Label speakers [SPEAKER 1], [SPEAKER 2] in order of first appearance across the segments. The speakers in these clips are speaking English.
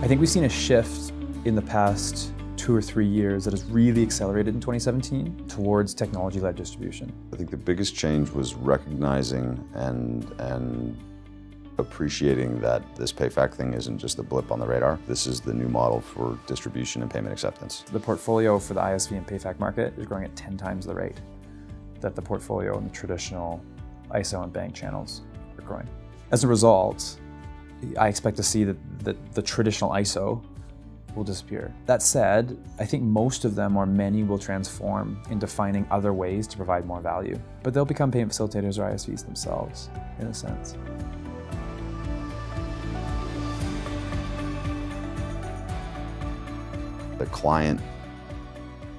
[SPEAKER 1] I think we've seen a shift in the past 2 or 3 years that has really accelerated in 2017 towards technology-led distribution.
[SPEAKER 2] I think the biggest change was recognizing and appreciating that this PayFac thing isn't just a blip on the radar. This is the new model for distribution and payment acceptance.
[SPEAKER 1] The portfolio for the ISV and PayFac market is growing at 10 times the rate that the portfolio in the traditional ISO and bank channels are growing. As a result, I expect to see that the traditional ISO will disappear. That said, I think most of them or many will transform into finding other ways to provide more value. But they'll become payment facilitators or ISVs themselves, in a sense.
[SPEAKER 2] The client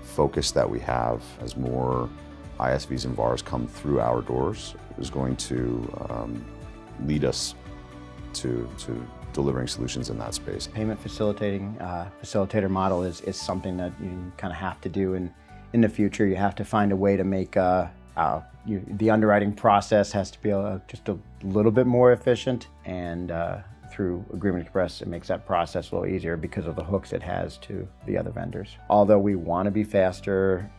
[SPEAKER 2] focus that we have as more ISVs and VARs come through our doors is going to lead us to delivering solutions in that space.
[SPEAKER 3] Payment facilitator model is something that you kind of have to do in the future. You have to find a way to make the underwriting process has to be just a little bit more efficient, and through Agreement Express it makes that process a little easier because of the hooks it has to the other vendors. Although we want to be faster,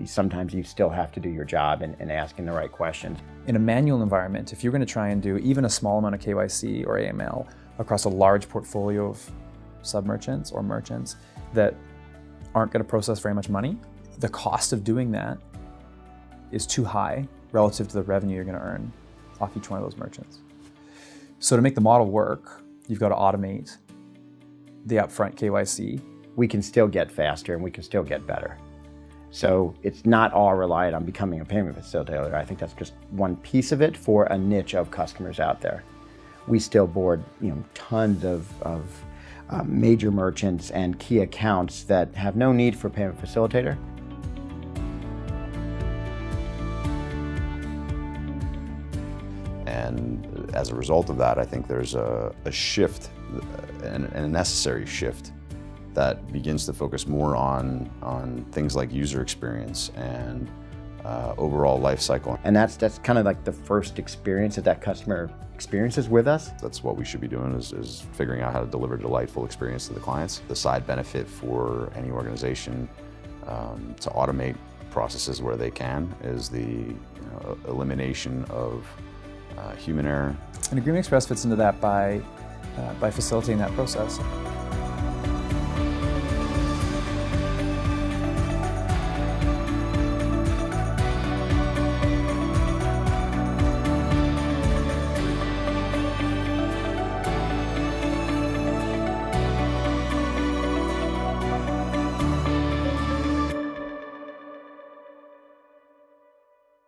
[SPEAKER 3] sometimes you still have to do your job in asking the right questions.
[SPEAKER 1] In a manual environment, if you're going to try and do even a small amount of KYC or AML across a large portfolio of sub-merchants or merchants that aren't going to process very much money, the cost of doing that is too high relative to the revenue you're going to earn off each one of those merchants. So to make the model work, you've got to automate the upfront KYC.
[SPEAKER 3] We can still get faster and we can still get better. So it's not all reliant on becoming a payment facilitator. I think that's just one piece of it for a niche of customers out there. We still board tons of major merchants and key accounts that have no need for a payment facilitator.
[SPEAKER 2] And as a result of that, I think there's a shift, and a necessary shift, that begins to focus more on things like user experience and overall life cycle.
[SPEAKER 3] And that's kind of like the first experience that customer experiences with us.
[SPEAKER 2] That's what we should be doing is figuring out how to deliver a delightful experience to the clients. The side benefit for any organization to automate processes where they can is the elimination of human error.
[SPEAKER 1] And Agreement Express fits into that by facilitating that process.